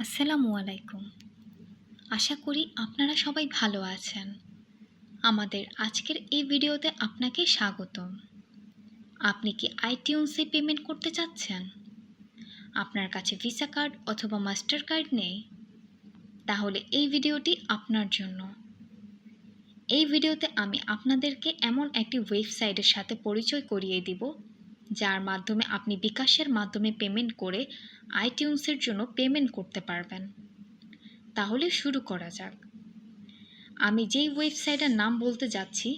আসসালামু আলাইকুম। আশা করি আপনারা সবাই ভালো আছেন। আমাদের আজকের এই ভিডিওতে আপনাকে স্বাগতম। আপনি কি আইটিউনসে পেমেন্ট করতে চাচ্ছেন? আপনার কাছে ভিসা কার্ড অথবা মাস্টার কার্ড নেই? তাহলে এই ভিডিওটি আপনার জন্য। এই ভিডিওতে আমি আপনাদেরকে এমন একটি ওয়েবসাইটের সাথে পরিচয় করিয়ে দিব, যার মাধ্যমে আপনি বিকাশের মাধ্যমে পেমেন্ট করে আইটিউনসের জন্য পেমেন্ট করতে পারবেন। তাহলে শুরু করা যাক। আমি যেই ওয়েবসাইটের নাম বলতে যাচ্ছি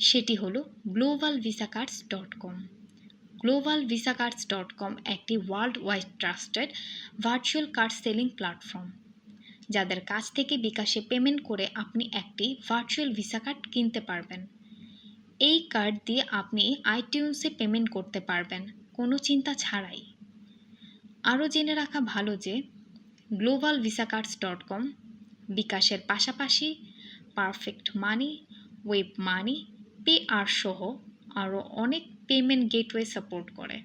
সেটি হলো globalvisacards.com। globalvisacards.com একটি world wide trusted virtual card selling platform, যাদের কাছ থেকে বিকাশে পেমেন্ট করে আপনি একটি ভার্চুয়াল ভিসা কার্ড কিনতে পারবেন। এই কার্ড দিয়ে আপনি আইটিউনসে পেমেন্ট করতে পারবেন কোনো চিন্তা ছাড়াই। আরও জেনে রাখা ভালো যে globalvisacards.com বিকাশের পাশাপাশি পারফেক্ট মানি, ওয়েব মানি, পেআর সহ আরও অনেক পেমেন্ট গেটওয়ে সাপোর্ট করে,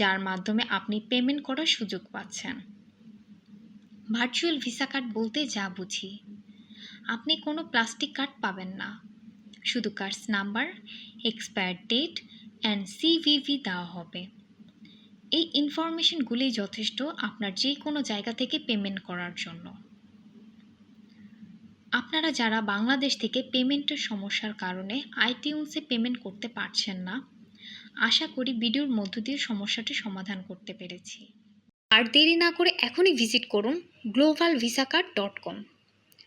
যার মাধ্যমে আপনি পেমেন্ট করার সুযোগ পাচ্ছেন। ভার্চুয়াল ভিসা কার্ড বলতে যা বুঝি, আপনি কোনো প্লাস্টিক কার্ড পাবেন না, শুধু cards number, expire date and CVV দেওয়া হবে। এই ইনফরমেশনগুলি যথেষ্ট আপনার যে কোনো জায়গা থেকে পেমেন্ট করার জন্য। আপনারা যারা বাংলাদেশ থেকে পেমেন্টের সমস্যার কারণে আইটিউনসে পেমেন্ট করতে পারছেন না, আশা করি ভিডিওর মধ্য দিয়ে সমস্যাটি সমাধান করতে পেরেছি। আর দেরি না করে এখনই ভিজিট করুন globalvisaCard.com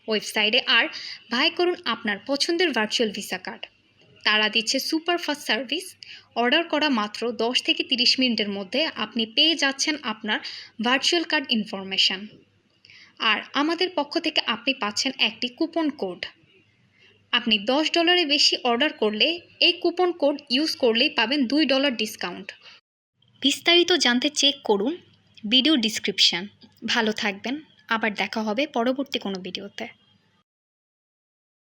ওয়েবসাইটে আর বাই করুন আপনার পছন্দের ভার্চুয়াল ভিসা কার্ড। তারা দিচ্ছে সুপার ফাস্ট সার্ভিস। অর্ডার করা মাত্র 10 থেকে 30 মিনিটের মধ্যে আপনি পেয়ে যাচ্ছেন আপনার ভার্চুয়াল কার্ড ইনফরমেশন। আর আমাদের পক্ষ থেকে আপনি পাচ্ছেন একটি কুপন কোড। আপনি $10 বেশি অর্ডার করলে এই কুপন কোড ইউজ করলেই পাবেন $2 ডিসকাউন্ট। বিস্তারিত জানতে চেক করুন ভিডিও ডিসক্রিপশন। ভালো থাকবেন, আবার দেখা হবে পরবর্তী কোনো ভিডিওতে।